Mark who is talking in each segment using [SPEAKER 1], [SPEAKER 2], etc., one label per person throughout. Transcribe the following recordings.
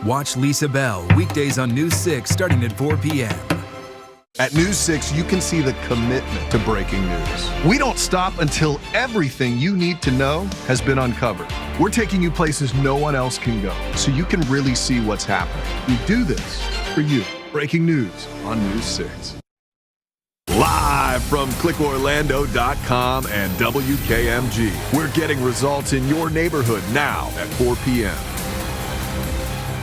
[SPEAKER 1] Watch Lisa Bell weekdays on News 6 starting at 4 p.m.
[SPEAKER 2] At News 6, you can see the commitment to breaking news. We don't stop until everything you need to know has been uncovered. We're taking you places no one else can go, so you can really see what's happening. We do this for you. Breaking news on News 6. Live from clickorlando.com and WKMG. We're getting results in your neighborhood now at 4 p.m.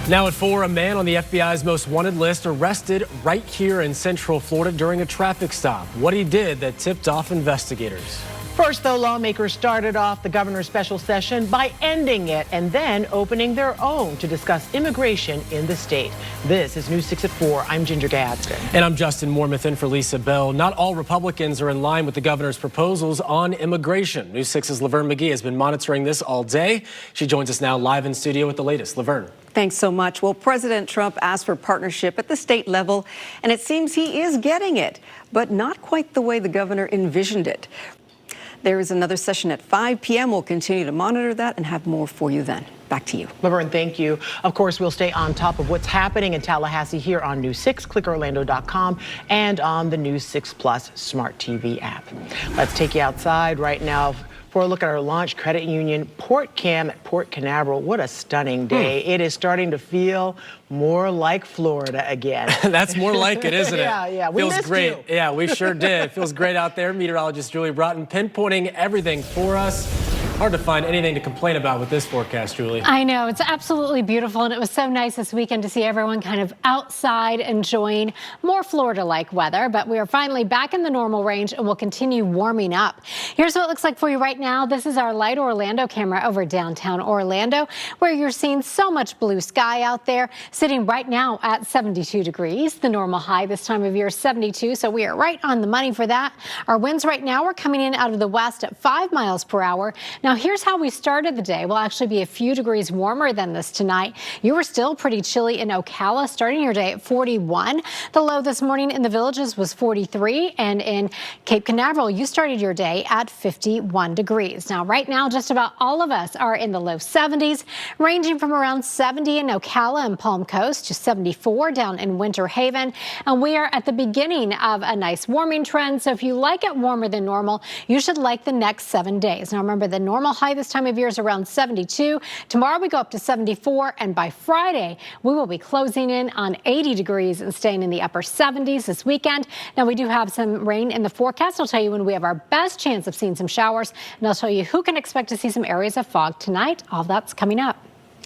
[SPEAKER 3] Now at 4, a man on the FBI's most wanted list arrested right here in Central Florida during a traffic stop. What he did that tipped off investigators.
[SPEAKER 4] First, though, lawmakers started off the governor's special session by ending it and then opening their own to discuss immigration in the state. This is News 6 at 4. I'm Ginger Gadsden.
[SPEAKER 3] And I'm Justin Mormouth in for Lisa Bell. Not all Republicans are in line with the governor's proposals on immigration. News 6's Laverne McGee has been monitoring this all day. She joins us now live in studio with the latest. Laverne.
[SPEAKER 5] Thanks so much. Well, President Trump asked for partnership at the state level, and it seems he is getting it, but not quite the way the governor envisioned it. There is another session at 5 p.m. We'll continue to monitor that and have more for you then. Back to you.
[SPEAKER 4] Laverne, thank you. Of course, we'll stay on top of what's happening in Tallahassee here on News 6, clickorlando.com, and on the News 6 Plus Smart TV app. Let's take you outside right now for a look at our launch credit union, Port Cam at Port Canaveral. What a stunning day. It is starting to feel more like Florida again.
[SPEAKER 3] That's more like it, isn't it?
[SPEAKER 4] Yeah. We
[SPEAKER 3] feels
[SPEAKER 4] missed
[SPEAKER 3] great.
[SPEAKER 4] you.
[SPEAKER 3] Yeah, we sure did. Feels great out there. Meteorologist Julie Broughton pinpointing everything for us. Hard to find anything to complain about with this forecast, Julie.
[SPEAKER 6] I know, it's absolutely beautiful, and it was so nice this weekend to see everyone kind of outside enjoying more Florida-like weather, but we are finally back in the normal range and will continue warming up. Here's what it looks like for you right now. This is our light Orlando camera over downtown Orlando, where you're seeing so much blue sky out there, sitting right now at 72 degrees. The normal high this time of year is 72, so we are right on the money for that. Our winds right now are coming in out of the west at 5 miles per hour. Now, here's how we started the day. We'll actually be a few degrees warmer than this tonight. You were still pretty chilly in Ocala, starting your day at 41. The low this morning in the Villages was 43, and in Cape Canaveral, you started your day at 51 degrees. Now, right now, just about all of us are in the low 70s, ranging from around 70 in Ocala and Palm Coast to 74 down in Winter Haven. And we are at the beginning of a nice warming trend. So if you like it warmer than normal, you should like the next 7 days. Now, remember, the normal high this time of year is around 72. Tomorrow we go up to 74, and by Friday we will be closing in on 80 degrees and staying in the upper 70s this weekend. Now, we do have some rain in the forecast. I'll tell you when we have our best chance of seeing some showers, and I'll tell you who can expect to see some areas of fog tonight. All that's coming up.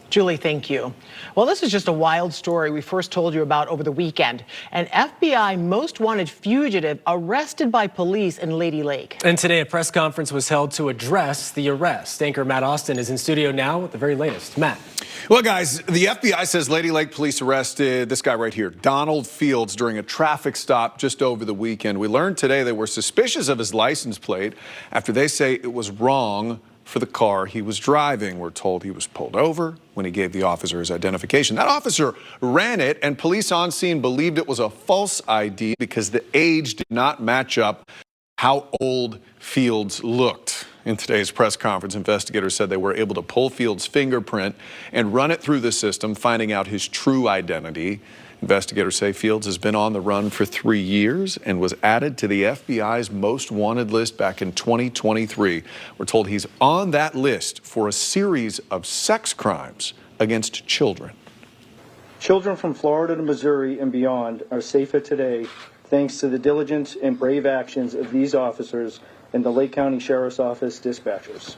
[SPEAKER 4] Julie, thank you. Well, this is just a wild story we first told you about over the weekend. An FBI most wanted fugitive arrested by police in Lady Lake.
[SPEAKER 3] And today a press conference was held to address the arrest. Anchor Matt Austin is in studio now with the very latest. Matt.
[SPEAKER 2] Well, guys, the FBI says Lady Lake police arrested this guy right here, Donald Fields, during a traffic stop just over the weekend. We learned today they were suspicious of his license plate after they say it was wrong for the car he was driving. We're told he was pulled over when he gave the officer his identification. That officer ran it, and police on scene believed it was a false ID because the age did not match up how old Fields looked. In today's press conference, investigators said they were able to pull Fields' fingerprint and run it through the system, finding out his true identity. Investigators say Fields has been on the run for 3 years and was added to the FBI's most wanted list back in 2023. We're told he's on that list for a series of sex crimes against children.
[SPEAKER 7] Children from Florida to Missouri and beyond are safer today thanks to the diligence and brave actions of these officers and the Lake County Sheriff's Office dispatchers.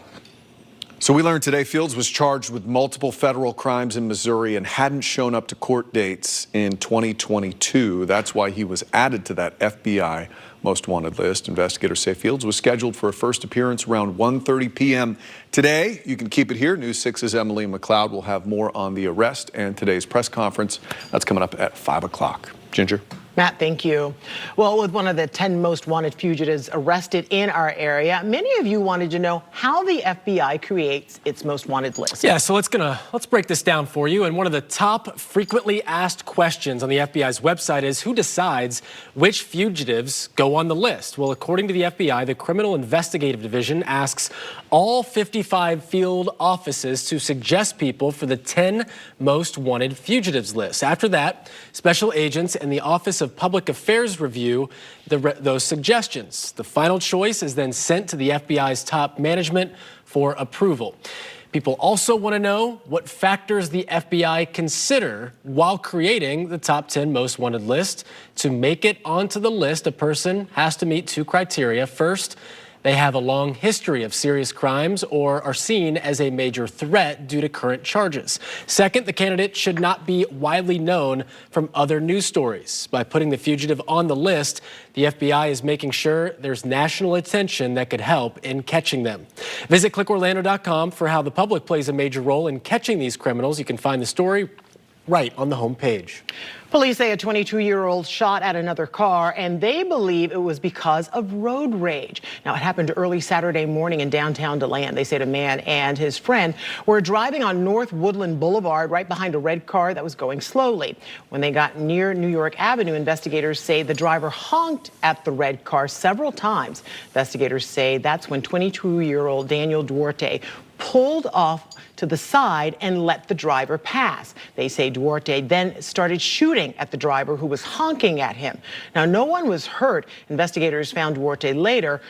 [SPEAKER 2] So we learned today Fields was charged with multiple federal crimes in Missouri and hadn't shown up to court dates in 2022. That's why he was added to that FBI most wanted list. Investigators say Fields was scheduled for a first appearance around 1:30 p.m. today. You can keep it here. News 6's Emily McLeod will have more on the arrest and today's press conference. That's coming up at 5 o'clock. Ginger.
[SPEAKER 4] Matt, thank you. Well, with one of the 10 most wanted fugitives arrested in our area, many of you wanted to know how the FBI creates its most wanted list.
[SPEAKER 3] Yeah, so let's break this down for you. And one of the top frequently asked questions on the FBI's website is who decides which fugitives go on the list? Well, according to the FBI, the Criminal Investigative Division asks all 55 field offices to suggest people for the 10 most wanted fugitives list. After that, special agents and the Office of Public Affairs review those suggestions. The final choice is then sent to the FBI's top management for approval. People also want to know what factors the FBI consider while creating the top 10 most wanted list. To make it onto the list, a person has to meet two criteria. First, they have a long history of serious crimes or are seen as a major threat due to current charges. Second, the candidate should not be widely known from other news stories. By putting the fugitive on the list, the FBI is making sure there's national attention that could help in catching them. Visit clickorlando.com for how the public plays a major role in catching these criminals. You can find the story right on the homepage.
[SPEAKER 4] Police say a 22-year-old shot at another car, and they believe it was because of road rage. Now, it happened early Saturday morning in downtown DeLand. They said a man and his friend were driving on North Woodland Boulevard right behind a red car that was going slowly. When they got near New York Avenue, investigators say the driver honked at the red car several times. Investigators say that's when 22-year-old Daniel Duarte pulled off to the side and let the driver pass. They say Duarte then started shooting at the driver who was honking at him. Now, no one was hurt. Investigators found Duarte later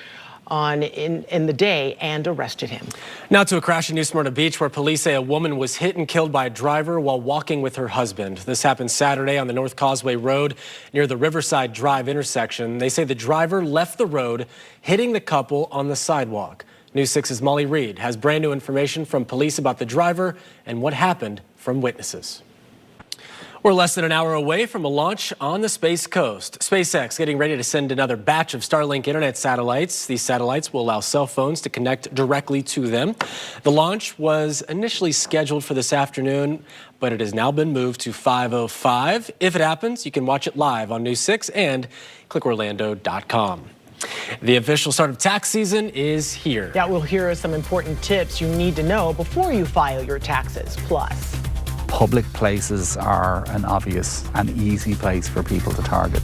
[SPEAKER 4] in the day and arrested him.
[SPEAKER 3] Now to a crash in New Smyrna Beach where police say a woman was hit and killed by a driver while walking with her husband. This happened Saturday on the North Causeway Road near the Riverside Drive intersection. They say the driver left the road, hitting the couple on the sidewalk. News 6's Molly Reed has brand new information from police about the driver and what happened from witnesses. We're less than an hour away from a launch on the Space Coast. SpaceX getting ready to send another batch of Starlink internet satellites. These satellites will allow cell phones to connect directly to them. The launch was initially scheduled for this afternoon, but it has now been moved to 5:05. If it happens, you can watch it live on News 6 and clickorlando.com. The official start of tax season is here.
[SPEAKER 4] Yeah, we'll hear some important tips you need to know before you file your taxes. Plus,
[SPEAKER 8] public places are an obvious and easy place for people to target.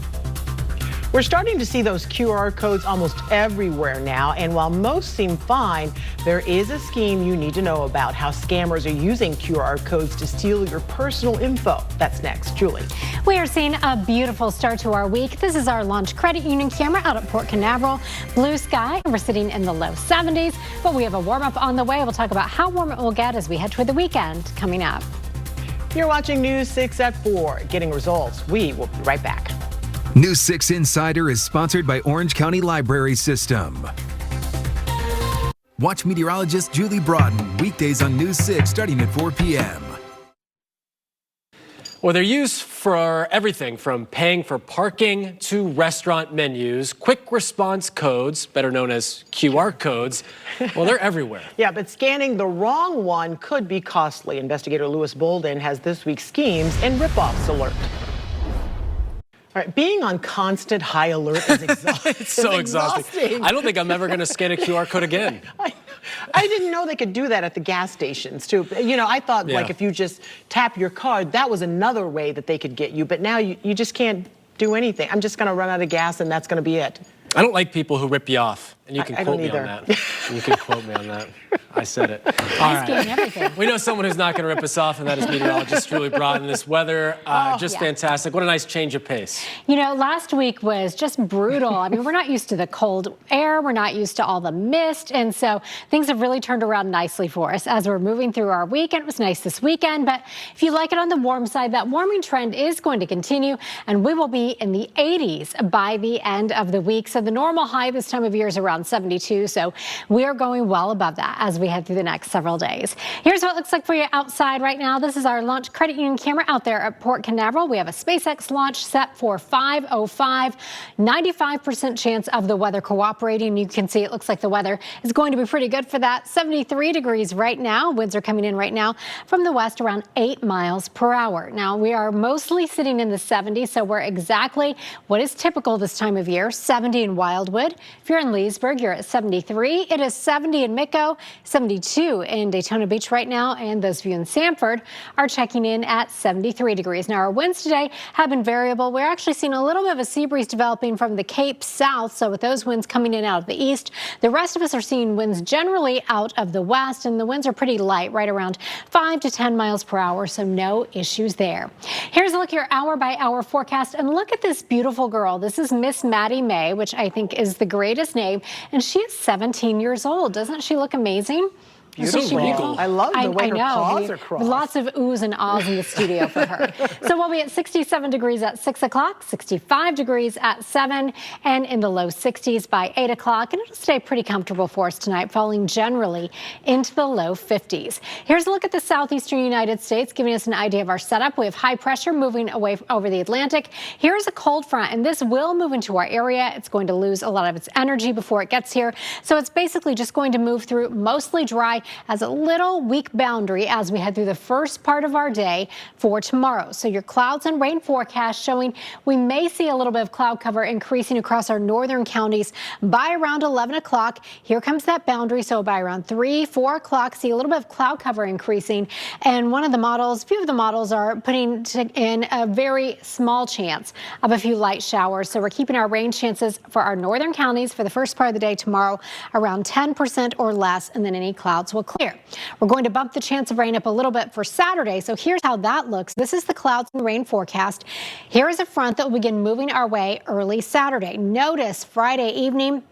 [SPEAKER 4] we're starting to see those QR codes almost everywhere now, and while most seem fine, there is a scheme you need to know about, how scammers are using QR codes to steal your personal info. That's next. Julie.
[SPEAKER 6] We are seeing a beautiful start to our week. This is our Launch Credit Union camera out at Port Canaveral. Blue sky, and we're sitting in the low 70s, but we have a warm-up on the way. We'll talk about how warm it will get as we head toward the weekend coming up.
[SPEAKER 4] You're watching News 6 at 4, getting results. We will be right back.
[SPEAKER 1] News 6 Insider is sponsored by Orange County Library System. Watch meteorologist Julie Broughton weekdays on News 6 starting at 4 p.m.
[SPEAKER 3] Well, they're used for everything from paying for parking to restaurant menus. Quick response codes, better known as QR codes, well, they're everywhere.
[SPEAKER 4] Yeah, but scanning the wrong one could be costly. Investigator Lewis Bolden has this week's schemes and ripoffs alert. All right, being on constant high alert is exhausting.
[SPEAKER 3] It's so exhausting. I don't think I'm ever going to scan a QR code again.
[SPEAKER 4] I didn't know they could do that at the gas stations, too. You know, I thought, like, if you just tap your card, that was another way that they could get you. But now you just can't do anything. I'm just going to run out of gas, and that's going to be it.
[SPEAKER 3] I don't like people who rip you off. And you can
[SPEAKER 4] I
[SPEAKER 3] quote me
[SPEAKER 4] either.
[SPEAKER 3] on that. You can quote me on that. I said it. All right.
[SPEAKER 6] Everything.
[SPEAKER 3] We know someone who's not going to rip us off, and that is meteorologist Julie Broughton. This weather, just fantastic. What a nice change of pace.
[SPEAKER 6] You know, last week was just brutal. I mean, we're not used to the cold air. We're not used to all the mist. And so things have really turned around nicely for us as we're moving through our weekend. It was nice this weekend. But if you like it on the warm side, that warming trend is going to continue. And we will be in the 80s by the end of the week. So the normal high this time of year is around 72. So we are going well above that as we head through the next several days. Here's what it looks like for you outside right now. This is our launch credit union camera out there at Port Canaveral. We have a SpaceX launch set for 5:05. 95% chance of the weather cooperating. You can see it looks like the weather is going to be pretty good for that. 73 degrees right now. Winds are coming in right now from the west around 8 miles per hour. Now we are mostly sitting in the 70s, so we're exactly what is typical this time of year. 70 in Wildwood. If you're in Leesburg, you're at 73. It is 70 in Micco, 72 in Daytona Beach right now, and those of you in Sanford are checking in at 73 degrees. Now our winds today have been variable. We're actually seeing a little bit of a sea breeze developing from the Cape south, so with those winds coming in out of the east, the rest of us are seeing winds generally out of the west, and the winds are pretty light, right around 5 to 10 miles per hour, so no issues there. Here's a look at your hour-by-hour forecast, and look at this beautiful girl. This is Miss Maddie May, which I think is the greatest name, and she is 17 years old. Doesn't she look amazing?
[SPEAKER 4] Beautiful. I love the way her paws are crossed.
[SPEAKER 6] Lots of oohs and ahs in the studio for her. So we'll be at 67 degrees at 6 o'clock, 65 degrees at 7, and in the low 60s by 8 o'clock. And it'll stay pretty comfortable for us tonight, falling generally into the low 50s. Here's a look at the southeastern United States, giving us an idea of our setup. We have high pressure moving away over the Atlantic. Here's a cold front, and this will move into our area. It's going to lose a lot of its energy before it gets here. So it's basically just going to move through mostly dry as a little weak boundary as we head through the first part of our day for tomorrow. So your clouds and rain forecast showing we may see a little bit of cloud cover increasing across our northern counties by around 11 o'clock. Here comes that boundary. So by around 3, 4 o'clock, see a little bit of cloud cover increasing. And a few of the models are putting in a very small chance of a few light showers. So we're keeping our rain chances for our northern counties for the first part of the day tomorrow around 10% or less, and then any clouds will clear. We're going to bump the chance of rain up a little bit for Saturday. So here's how that looks. This is the clouds and rain forecast. Here is a front that will begin moving our way early Saturday. Notice Friday evening,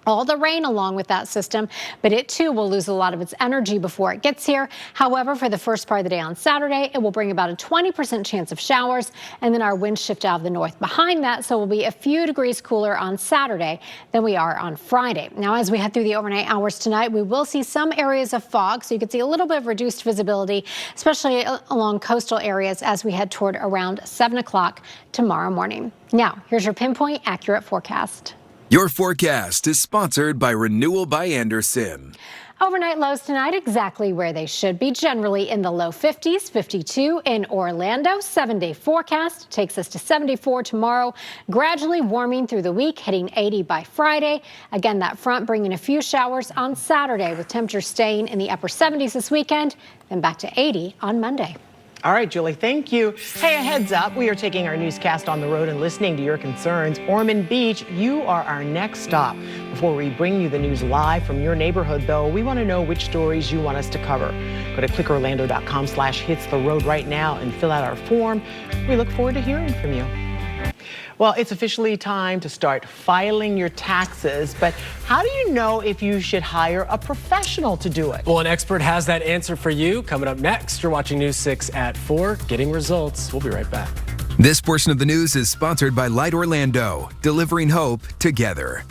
[SPEAKER 6] all the rain along with that system, but it too will lose a lot of its energy before it gets here. However, for the first part of the day on Saturday, it will bring about a 20% chance of showers, and then our winds shift out of the north behind that, so we'll be a few degrees cooler on Saturday than we are on Friday. Now, as we head through the overnight hours tonight, we will see some areas of fog, so you can see a little bit of reduced visibility, especially along coastal areas as we head toward around 7 o'clock tomorrow morning. Now, here's your pinpoint accurate forecast.
[SPEAKER 1] Your forecast is sponsored by Renewal by Andersen.
[SPEAKER 6] Overnight lows tonight exactly where they should be, generally in the low 50s, 52 in Orlando. 7-day forecast takes us to 74 tomorrow, gradually warming through the week, hitting 80 by Friday. Again, that front bringing a few showers on Saturday with temperatures staying in the upper 70s this weekend, then back to 80 on Monday.
[SPEAKER 4] All right, Julie, thank you. Hey, a heads up. We are taking our newscast on the road and listening to your concerns. Ormond Beach, you are our next stop. Before we bring you the news live from your neighborhood, though, we want to know which stories you want us to cover. Go to clickorlando.com/hitstheroad right now and fill out our form. We look forward to hearing from you. Well, it's officially time to start filing your taxes, but how do you know if you should hire a professional to do it?
[SPEAKER 3] Well, an expert has that answer for you. Coming up next, you're watching News 6 at 4, getting results. We'll be right back.
[SPEAKER 1] This portion of the news is sponsored by Light Orlando, delivering hope together.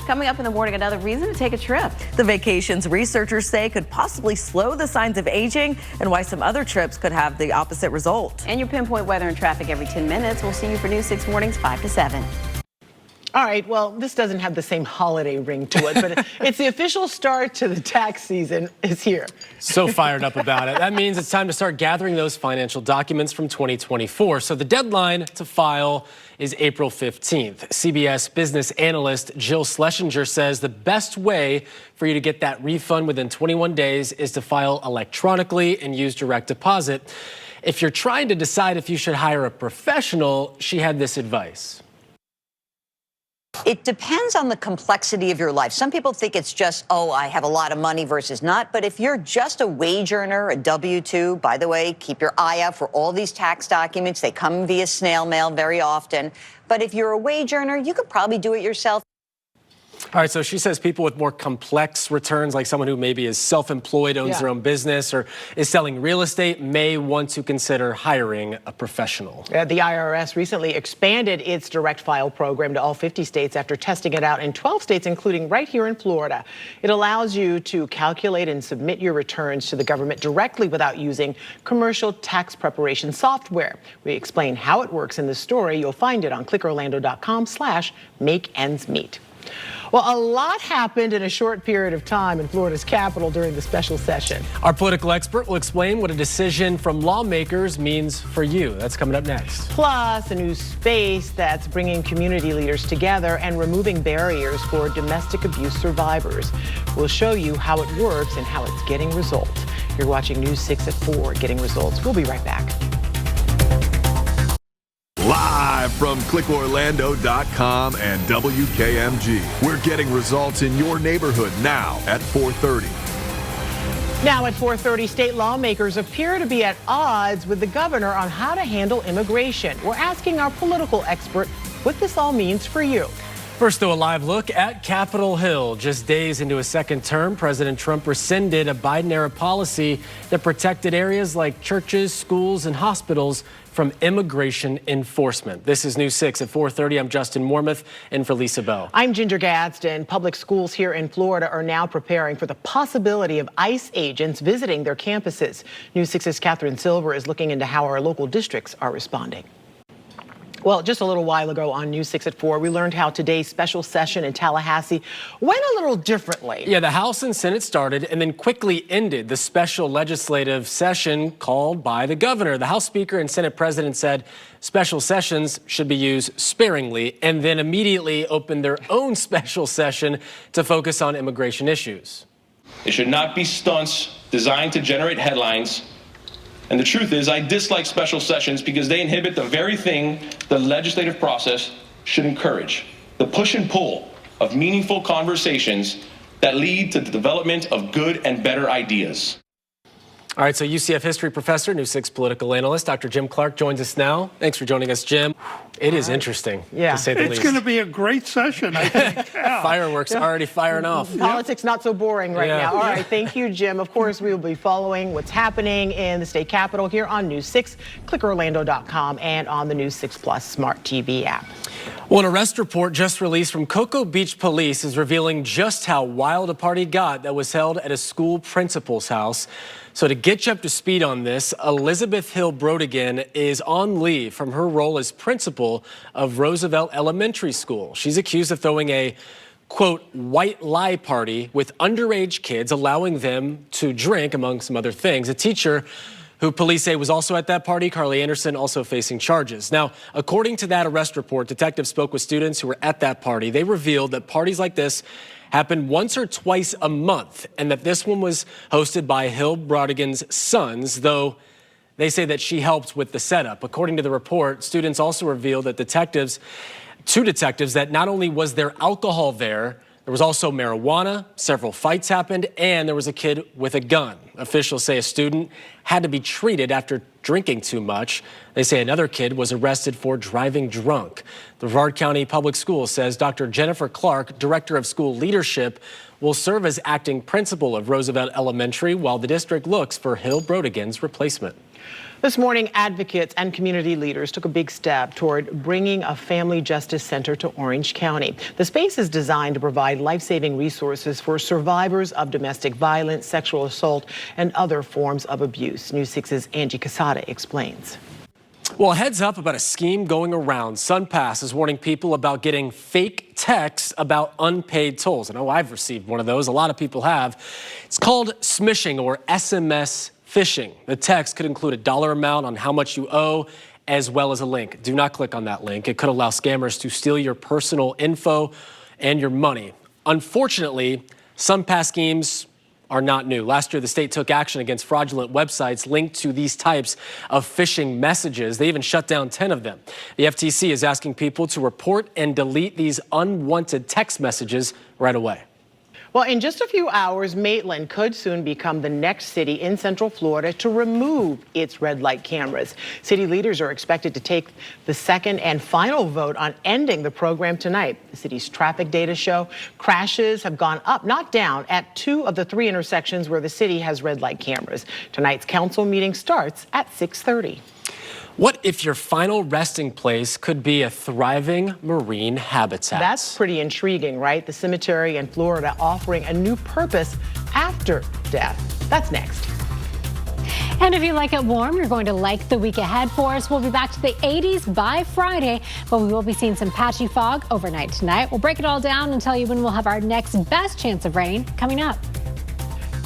[SPEAKER 9] Coming up in the morning, another reason to take a trip. The vacations researchers say could possibly slow the signs of aging, and why some other trips could have the opposite result. And your pinpoint weather and traffic every 10 minutes. We'll see you for News 6 mornings 5 to 7.
[SPEAKER 4] All right, well, this doesn't have the same holiday ring to it, but it's the official start to the tax season is here.
[SPEAKER 3] So fired up about it. That means it's time to start gathering those financial documents from 2024. So the deadline to file is April 15th. CBS business analyst Jill Schlesinger says the best way for you to get that refund within 21 days is to file electronically and use direct deposit. If you're trying to decide if you should hire a professional, she had this advice.
[SPEAKER 10] It depends on the complexity of your life. Some people think it's just, oh, I have a lot of money versus not. But if you're just a wage earner, a W-2, by the way, keep your eye out for all these tax documents. They come via snail mail very often. But if you're a wage earner, you could probably do it yourself.
[SPEAKER 3] All right, so she says people with more complex returns, like someone who maybe is self-employed, owns their own business, or is selling real estate, may want to consider hiring a professional.
[SPEAKER 4] The IRS recently expanded its direct file program to all 50 states after testing it out in 12 states, including right here in Florida. It allows you to calculate and submit your returns to the government directly without using commercial tax preparation software. We explain how it works in this story. You'll find it on clickorlando.com/makeendsmeet. Well, a lot happened in a short period of time in Florida's capital during the special session.
[SPEAKER 3] Our political expert will explain what a decision from lawmakers means for you. That's coming up next.
[SPEAKER 4] Plus, a new space that's bringing community leaders together and removing barriers for domestic abuse survivors. We'll show you how it works and how it's getting results. You're watching News 6 at 4, Getting Results. We'll be right back.
[SPEAKER 2] Live from clickorlando.com and WKMG. We're getting results in your neighborhood now at 4:30.
[SPEAKER 4] Now at 4:30, state lawmakers appear to be at odds with the governor on how to handle immigration. We're asking our political expert what this all means for you.
[SPEAKER 3] First, though, a live look at Capitol Hill. Just days into his second term, President Trump rescinded a Biden-era policy that protected areas like churches, schools, and hospitals from immigration enforcement. This is News 6 at 4:30. I'm Justin Mormuth, in for Lisa Bell.
[SPEAKER 4] I'm Ginger Gadsden. Public schools here in Florida are now preparing for the possibility of ICE agents visiting their campuses. News 6's Catherine Silver is looking into how our local districts are responding. Well, just a little while ago on News 6 at 4, we learned how today's special session in Tallahassee went a little differently.
[SPEAKER 3] Yeah, the House and Senate started and then quickly ended the special legislative session called by the governor. The House Speaker and Senate President said special sessions should be used sparingly and then immediately opened their own special session to focus on immigration issues.
[SPEAKER 11] It should not be stunts designed to generate headlines. And the truth is, I dislike special sessions because they inhibit the very thing the legislative process should encourage, the push and pull of meaningful conversations that lead to the development of good and better ideas.
[SPEAKER 3] All right, so UCF history professor, News 6 political analyst, Dr. Jim Clark joins us now. Thanks for joining us, Jim. It is interesting, to say the least.
[SPEAKER 12] It's going to be a great session, I think. Yeah.
[SPEAKER 3] Fireworks already firing off.
[SPEAKER 4] Politics not so boring right now. All right, thank you, Jim. Of course, we will be following what's happening in the state capitol here on News 6, clickorlando.com, and on the News 6 Plus Smart TV app.
[SPEAKER 3] Well, an arrest report just released from Cocoa Beach Police is revealing just how wild a party got that was held at a school principal's house. So to get you up to speed on this, Elizabeth Hill Brodigan is on leave from her role as principal of Roosevelt Elementary School. She's accused of throwing a, quote, white lie party with underage kids, allowing them to drink, among some other things. A teacher who police say was also at that party, Carly Anderson, also facing charges. Now, according to that arrest report, detectives spoke with students who were at that party. They revealed that parties like this happen once or twice a month, and that this one was hosted by Hill Brodigan's sons, though they say that she helped with the setup. According to the report, students also revealed that two detectives, that not only was there alcohol there was also marijuana, several fights happened, and there was a kid with a gun. Officials say a student had to be treated after drinking too much. They say another kid was arrested for driving drunk. The Brevard County Public Schools says Dr. Jennifer Clark, Director of School Leadership, will serve as acting principal of Roosevelt Elementary while the district looks for Hill Brodigan's replacement.
[SPEAKER 4] This morning, advocates and community leaders took a big step toward bringing a family justice center to Orange County. The space is designed to provide life-saving resources for survivors of domestic violence, sexual assault, and other forms of abuse. News 6's Angie Casada explains.
[SPEAKER 3] Well, heads up about a scheme going around. SunPass is warning people about getting fake texts about unpaid tolls. I know I've received one of those. A lot of people have. It's called smishing, or SMS phishing. The text could include a dollar amount on how much you owe, as well as a link. Do not click on that link. It could allow scammers to steal your personal info and your money. Unfortunately, SunPass schemes are not new. Last year, the state took action against fraudulent websites linked to these types of phishing messages. They even shut down 10 of them. The FTC is asking people to report and delete these unwanted text messages right away.
[SPEAKER 4] Well, in just a few hours, Maitland could soon become the next city in Central Florida to remove its red light cameras. City leaders are expected to take the second and final vote on ending the program tonight. The city's traffic data show crashes have gone up, not down, at 2 of the 3 intersections where the city has red light cameras. Tonight's council meeting starts at 6:30.
[SPEAKER 3] What if your final resting place could be a thriving marine habitat?
[SPEAKER 4] That's pretty intriguing, right? The cemetery in Florida offering a new purpose after death. That's next.
[SPEAKER 6] And if you like it warm, you're going to like the week ahead for us. We'll be back to the 80s by Friday, but we will be seeing some patchy fog overnight tonight. We'll break it all down and tell you when we'll have our next best chance of rain coming up.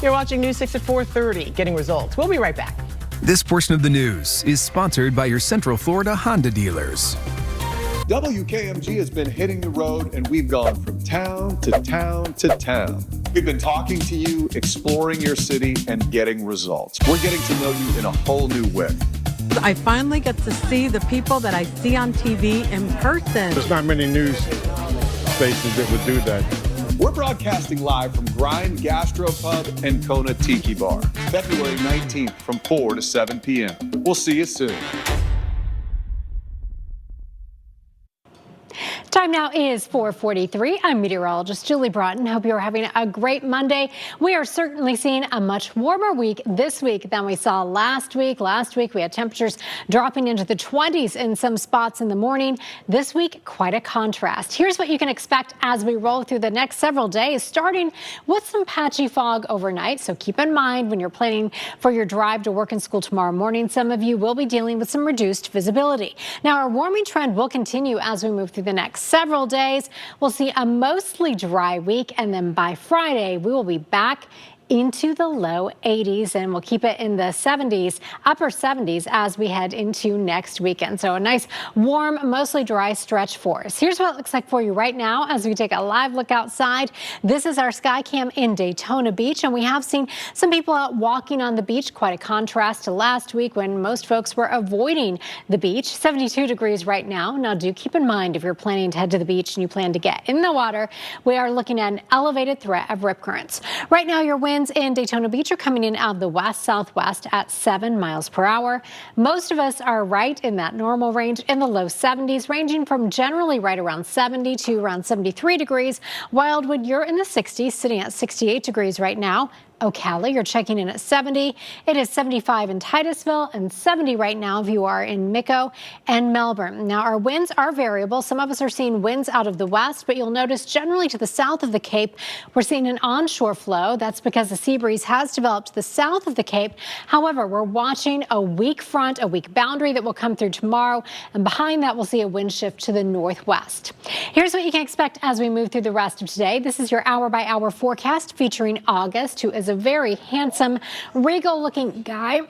[SPEAKER 4] You're watching News 6 at 4:30, getting results. We'll be right back.
[SPEAKER 1] This portion of the news is sponsored by your Central Florida Honda dealers.
[SPEAKER 2] WKMG has been hitting the road, and we've gone from town to town to town. We've been talking to you, exploring your city, and getting results. We're getting to know you in a whole new way.
[SPEAKER 13] I finally get to see the people that I see on TV in person.
[SPEAKER 12] There's not many news stations that would do that.
[SPEAKER 2] We're broadcasting live from Grind Gastropub and Kona Tiki Bar, February 19th from 4 to 7 p.m. We'll see you soon.
[SPEAKER 6] Time now is 4:43. I'm meteorologist Julie Broughton. Hope you're having a great Monday. We are certainly seeing a much warmer week this week than we saw last week. Last week we had temperatures dropping into the 20s in some spots in the morning. This week, quite a contrast. Here's what you can expect as we roll through the next several days, starting with some patchy fog overnight. So keep in mind when you're planning for your drive to work and school tomorrow morning, some of you will be dealing with some reduced visibility. Now, our warming trend will continue as we move through the next several days. We'll see a mostly dry week, and then by Friday, we will be back into the low 80s, and we'll keep it in the 70s, upper 70s as we head into next weekend. So a nice, warm, mostly dry stretch for us. Here's what it looks like for you right now as we take a live look outside. This is our sky cam in Daytona Beach, and we have seen some people out walking on the beach, quite a contrast to last week when most folks were avoiding the beach. 72 degrees right now. Now, do keep in mind if you're planning to head to the beach and you plan to get in the water, we are looking at an elevated threat of rip currents. Right now, your winds in Daytona Beach are coming in out of the west-southwest at 7 miles per hour. Most of us are right in that normal range in the low 70s, ranging from generally right around 70 to around 73 degrees. Wildwood, you're in the 60s, sitting at 68 degrees right now. Ocala, you're checking in at 70. It is 75 in Titusville and 70 right now if you are in Mico and Melbourne. Now, our winds are variable. Some of us are seeing winds out of the west, but you'll notice generally to the south of the Cape, we're seeing an onshore flow. That's because the sea breeze has developed to the south of the Cape. However, we're watching a weak front, a weak boundary that will come through tomorrow, and behind that we'll see a wind shift to the northwest. Here's what you can expect as we move through the rest of today. This is your hour-by-hour forecast featuring August, who is a very handsome, regal-looking guy.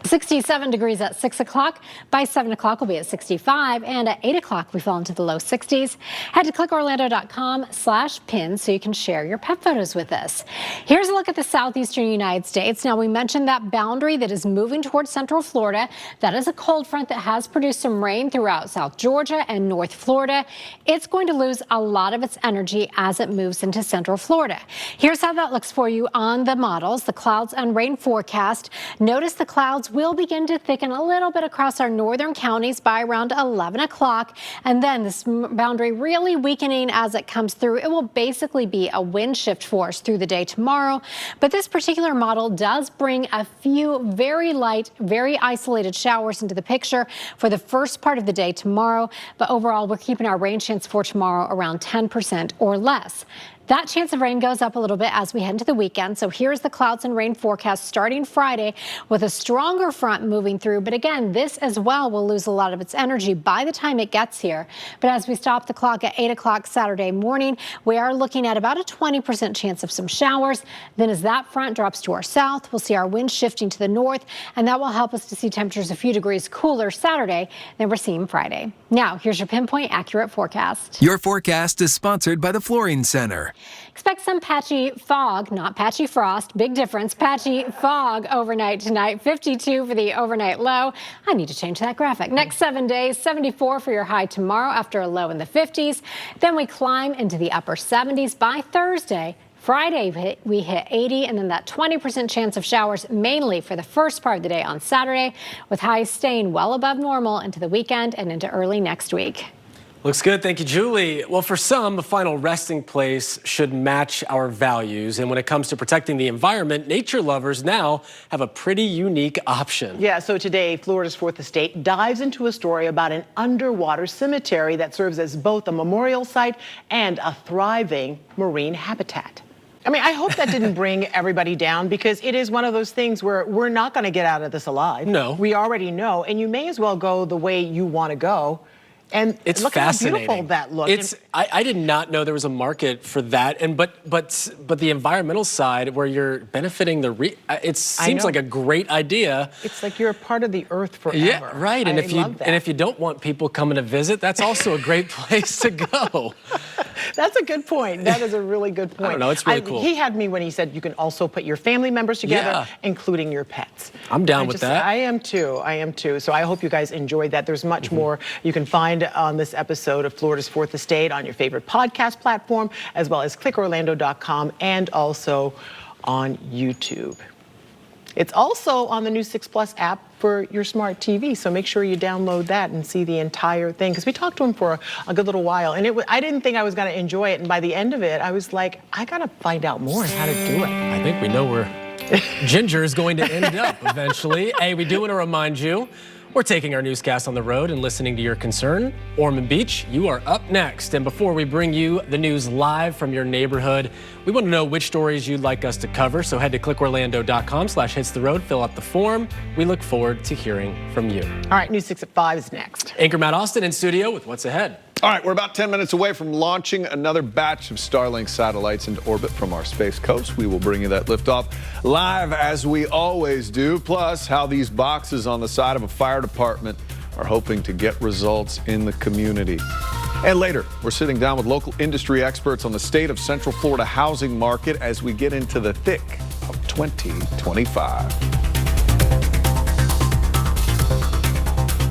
[SPEAKER 6] 67 degrees at 6 o'clock. By 7 o'clock, we'll be at 65. And at 8 o'clock, we fall into the low 60s. Head to clickorlando.com/pin so you can share your pet photos with us. Here's a look at the southeastern United States. Now, we mentioned that boundary that is moving towards central Florida. That is a cold front that has produced some rain throughout South Georgia and North Florida. It's going to lose a lot of its energy as it moves into central Florida. Here's how that looks for you on the models, the clouds and rain forecast. Notice the clouds will begin to thicken a little bit across our northern counties by around 11 o'clock. And then this boundary really weakening as it comes through. It will basically be a wind shift force through the day tomorrow. But this particular model does bring a few very light, very isolated showers into the picture for the first part of the day tomorrow. But overall, we're keeping our rain chance for tomorrow around 10% or less. That chance of rain goes up a little bit as we head into the weekend. So here's the clouds and rain forecast starting Friday with a stronger front moving through. But again, this as well will lose a lot of its energy by the time it gets here. But as we stop the clock at 8 o'clock Saturday morning, we are looking at about a 20% chance of some showers. Then as that front drops to our south, we'll see our winds shifting to the north, and that will help us to see temperatures a few degrees cooler Saturday than we're seeing Friday. Now, here's your pinpoint accurate forecast.
[SPEAKER 1] Your forecast is sponsored by the Flooring Center.
[SPEAKER 6] Expect some patchy fog, not patchy frost, big difference, patchy fog overnight tonight. 52 for the overnight low. I need to change that graphic. Next 7 days, 74 for your high tomorrow after a low in the 50s. Then we climb into the upper 70s by Thursday. Friday, we hit 80, and then that 20% chance of showers mainly for the first part of the day on Saturday, with highs staying well above normal into the weekend and into early next week.
[SPEAKER 3] Looks good. Thank you, Julie. Well, for some, a final resting place should match our values. And when it comes to protecting the environment, nature lovers now have a pretty unique option.
[SPEAKER 4] Yeah, so today, Florida's Fourth Estate dives into a story about an underwater cemetery that serves as both a memorial site and a thriving marine habitat. I mean, I hope that didn't bring everybody down, because it is one of those things where we're not going to get out of this alive.
[SPEAKER 3] No.
[SPEAKER 4] We already know, and you may as well go the way you want to go. And
[SPEAKER 3] it's
[SPEAKER 4] look
[SPEAKER 3] fascinating.
[SPEAKER 4] how beautiful that looks.
[SPEAKER 3] I did not know there was a market for that, and but the environmental side where you're benefiting it seems like a great idea.
[SPEAKER 4] It's like you're a part of the earth forever.
[SPEAKER 3] Yeah, right. And if you don't want people coming to visit, that's also a great place to go.
[SPEAKER 4] That's a good point. That is a really good point.
[SPEAKER 3] I don't know, it's really cool.
[SPEAKER 4] He had me when he said you can also put your family members together, including your pets.
[SPEAKER 3] I'm down with that.
[SPEAKER 4] I am too. I am too. So I hope you guys enjoyed that. There's much more you can find on this episode of Florida's Fourth Estate on your favorite podcast platform, as well as clickorlando.com, and also on YouTube. It's also on the new 6 Plus app for your smart TV, so make sure you download that and see the entire thing, because we talked to him for a good little while, and I didn't think I was going to enjoy it, and by the end of it, I was like, I got to find out more on how to do it.
[SPEAKER 3] I think we know where Ginger is going to end up eventually. Hey, we do want to remind you, we're taking our newscast on the road and listening to your concern. Ormond Beach, you are up next. And before we bring you the news live from your neighborhood, we want to know which stories you'd like us to cover. So head to clickorlando.com/hitstheroad, fill out the form. We look forward to hearing from you.
[SPEAKER 4] All right, News 6 at 5 is next.
[SPEAKER 3] Anchor Matt Austin in studio with what's ahead.
[SPEAKER 2] All right, we're about 10 minutes away from launching another batch of Starlink satellites into orbit from our Space Coast. We will bring you that liftoff live as we always do, plus how these boxes on the side of a fire department are hoping to get results in the community. And later, we're sitting down with local industry experts on the state of Central Florida housing market as we get into the thick of 2025.